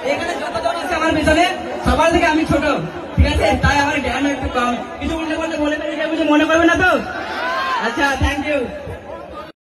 এখানে যতজন আছে আমার পিছনে সবার থেকে আমি ছোট, ঠিক আছে? তাই আমার জ্ঞান একটু কম, কিছু উল্টে পাল্টে বলে ফেলে মনে করবে না তো? আচ্ছা, থ্যাংক ইউ।